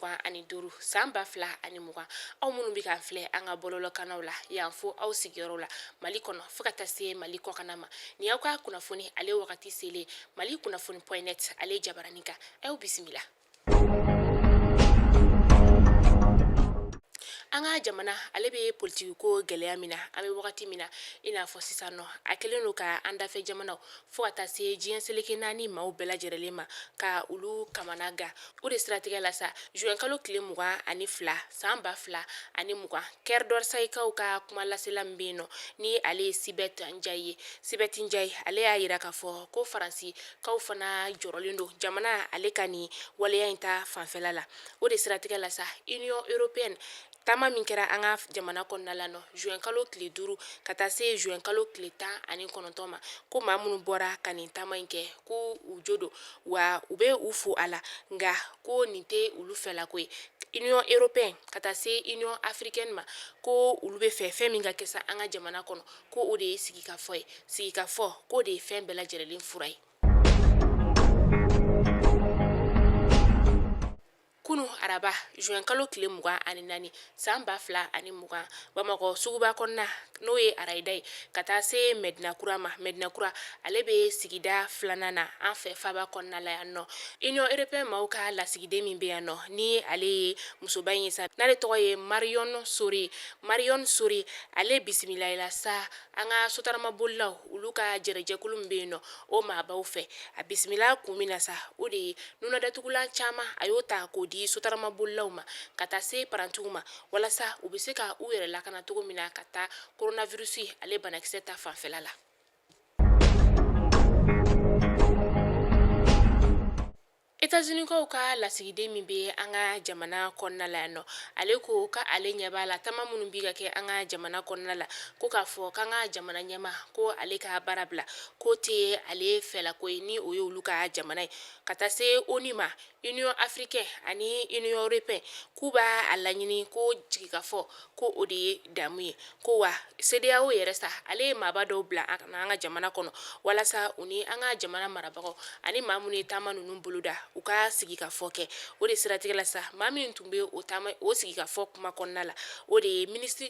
mugan ani duuru san 2020 aw minnu bɛ k'an filɛ an ka bɔlɔlɔkannaw la yan fo aw sigiyɔrɔ la Mali kɔnɔ fo ka taa se Mali kɔkan ma ni y'aw ka kunnafoni ale wagati selen Mali kunnafoni.net ale jabaranin kan aw bisimila. An ka jamana ale bɛ politiki ko gɛlɛya min na an bɛ wagati min na i n'a fɔ sisan nɔ a kɛlen don ka an dafɛ jamanaw fo ka taa se diɲɛ seleke naani maaw bɛɛ lajɛlen ma ka olu kamana gan o de siratigɛ la sa juin kalo tile 22 san 2020 Kɛr Dɔrsayikaw ka kuma lasela min bɛ yen nɔ ni ale ye Sibɛti Njayi ale y'a yira k'a fɔ ko Faransi kaw fana jɔrɔlen don jamana ale ka nin waleya in ta fanfɛla la o de siratigɛ la sa Union Européenne taama min kɛra an ka jamana kɔnɔna la nɔ juin kalo tile 5 ka taa se juin kalo tile 19 ma ko maa minnu bɔra ka nin taama in kɛ ko u jo don wa u bɛ u fo a la nka ko nin tɛ olu fɛla ko ye Union Européenne ka taa se Union Africaine ma ko olu bɛ fɛ fɛn min ka kɛ sa an ka jamana kɔnɔ ko o de ye sigikafɔ ye sigikafɔ ko de ye fɛn bɛɛ lajɛlen fura ye. Kunu araba juin kalo tile 24 san 2020 Bamakɔ suguba kɔnɔna n'o ye Arayida ye ka taa se Medina Kura ma Medina Kura ale bɛ sigida 2nan na an fɛ faba kɔnɔna la yan nɔ Union Européenne maaw ka lasigiden min bɛ yan nɔ ni ale ye musoba in ye sa n'ale tɔgɔ ye Marion Sori ale bisimila la sa an ka sotaramabolilaw olu ka jɛrɛjɛkulu min bɛ yen nɔ o maabaw fɛ a bisimila kun min na sa o de ye nunadatugulan caman a y'o ta k'o di sotaramabolilaw ma ka taa se parantiw ma walasa u bɛ se ka u yɛrɛ lakana cogo min na ka taa coronavirus ale banakisɛ ta fanfɛla la. Etats-Unis ka lasigiden min bɛ an ka jamana kɔnɔna la yan nɔ ale ko ka ale ɲɛ b'a la taama minnu bɛ ka kɛ an ka jamana kɔnɔna la ko k'a fɔ k'an ka jamana ɲɛma ko ale ka baara bila ko tɛ ale fɛla ko ye ni o ye olu ka jamana ye ka taa se ONU ma Union Africaine ani Union Européenne k'u b'a laɲini ko jigikafɔ ko o de ye damu ye ko wa CEDEAO yɛrɛ sa ale ye maaba dɔw bila an ka jamana kɔnɔ walasa u ni an ka jamana marabagaw ani maa minnu ye taama ninnu boloda u ka sigikafɔ kɛ o de siratigɛ la sa maa min tun bɛ o sigikafɔ kuma kɔnɔna la o de ye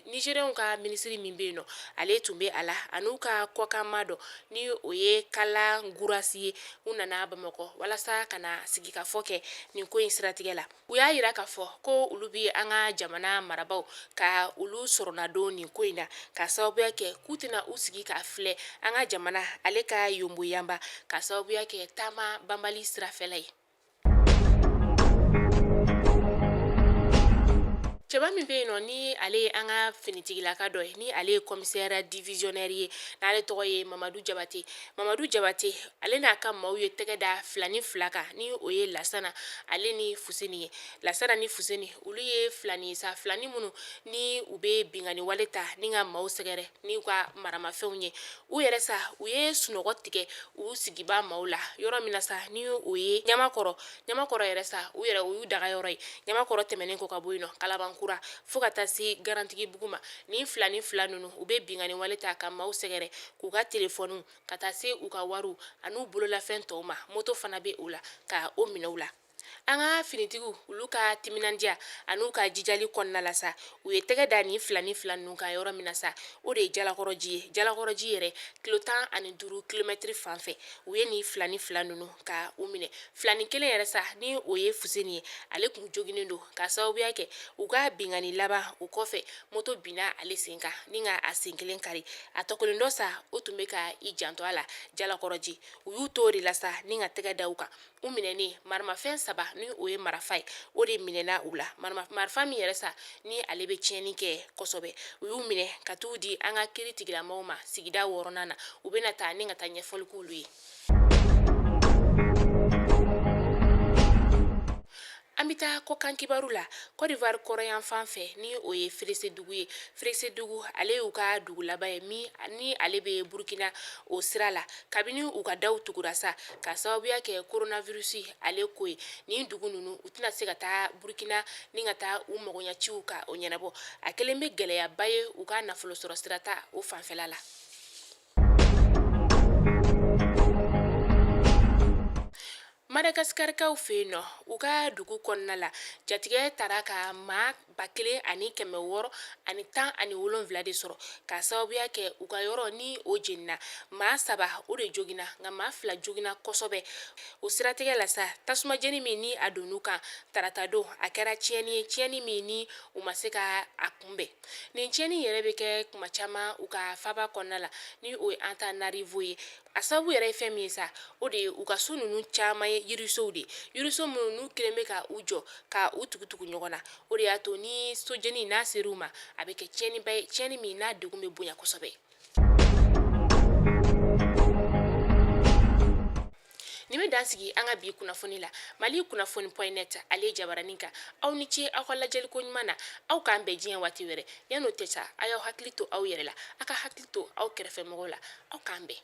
Nigérienw ka minisiri min bɛ yen nɔ ale tun bɛ a la an'u ka kɔkanma dɔ ni o ye Kala Gurasi ye u nana Bamakɔ walasa ka na sigikafɔ kɛ nin ko in siratigɛ la u y'a yira k'a fɔ ko olu bɛ an ka jamana marabaw ka olu sɔrɔnadon nin ko in na ka sababuya kɛ k'u tɛna u sigi k'a filɛ an ka jamana ale ka yonboyanba ka sababuya kɛ taama banbali sirafɛla ye. Cɛba min bɛ yen nɔ ni ale ye an ka finitigilaka dɔ ye ni ale ye commissaire divisionnaire ye n'ale tɔgɔ ye Mamadu Jabate ale n'a ka maaw ye tɛgɛ da fila kan ni o ye Lasana ale ni Fuseni ye Lasana ni Fuseni olu ye filani sa filani minnu ni u bɛ bingani wale ta ni ka maaw sɛgɛrɛ ni u ka maramafɛnw ye u yɛrɛ sa u ye sunɔgɔ tigɛ u sigiba maaw la yɔrɔ min na sa ni o ye Ɲamakɔrɔ yɛrɛ sa u yɛrɛ o y'u daga yɔrɔ ye Ɲamakɔrɔ tɛmɛnen kɔ ka bɔ yen nɔ Kalabankura fo ka taa se Garantigi bugu ma ni fila ninnu u bɛ bingani wale ta ka maaw sɛgɛrɛ k'u ka telefɔniw ka taa se u ka wariw an'u bololafɛn tɔw ma moto fana bɛ u la ka o minɛw la. An ka finitigiw olu ka timinandiya an'u ka jijali kɔnɔna la sa u ye tɛgɛ da nin fila ninnu ka yɔrɔ min na sa o de ye Jalakɔrɔji yɛrɛ kilo 15 kilomɛtiri fan fɛ u ye nin fila ninnu ka u minɛ filani kelen yɛrɛ sa ni o ye Fuseni ye ale kun joginen don ka sababuya kɛ u ka bingani laban o kɔfɛ moto binna ale sen kan ni ka a sen kelen kari a tɔkelen dɔ sa o tun bɛ ka i janto a la Jalakɔrɔji u y'u to o de la sa ni ka tɛgɛ da u kan u minɛnen maramafɛn 3 ni o ye marifa ye o de minɛna u la marifa min yɛrɛ sa ni ale bɛ tiɲɛni kɛ kosɛbɛ u y'u minɛ ka t'u di an ka kiiri tigilamɔgɔw ma sigida 6nan na u bɛna taa ni ka taa ɲɛfɔli k'olu ye. An bɛ taa kɔkan kibaru la Côte d'Ivoire kɔrɔyan fan fɛ ni o ye Felesedugu ye Felesedugu ale y'u ka dugu laban ye ni ale bɛ Burkina o sira la kabini u ka daw tugura sa ka sababuya kɛ coronavirus ale ko ye nin dugu ninnu u tɛna se ka taa Burkina ni ka taa u magoɲɛciw ka o ɲɛnabɔ a kɛlen bɛ gɛlɛyaba ye u ka nafolo sɔrɔ sira ta o fanfɛla la. Madagascarkaw fe yen nɔ u ka dugu kɔnɔna la jatigɛ tara ka maa 1600 ani 17 de sɔrɔ ka sababuya kɛ u ka yɔrɔ ni o jenina maa 3 o de jogina nka maa 2 jogina kosɛbɛ o siratigɛ la sa tasuma jeni min ni a donn'u kan tarata don a kɛra tiɲɛni ye tiɲɛni min ni u ma se ka a kunbɛn nin tiɲɛni yɛrɛ bɛ kɛ kuma caman u ka faba kɔnɔna la ni o ye Antananarivo ye a sababu yɛrɛ ye fɛn min ye sa o de ye u ka so ninnu caman ye yirisow de yiriso minnu n'u kelen bɛ ka u jɔ ka u tugutugu ɲɔgɔn na o de y'a to ni sojeni n'a ser'u ma a bɛ kɛ tiɲɛniba ye tiɲɛni min n'a degun bɛ bonya kosɛbɛ. Nin bɛ dan sigi an ka bi kunnafoni la Mali kunnafoni.net ale jabaranin kan aw ni ce aw ka lajɛliko ɲuman na aw k'an bɛn diɲɛ waati wɛrɛ yan'o tɛ sa a y'aw hakili to aw yɛrɛ la a ka hakili to aw kɛrɛfɛmɔgɔw la aw k'an bɛn.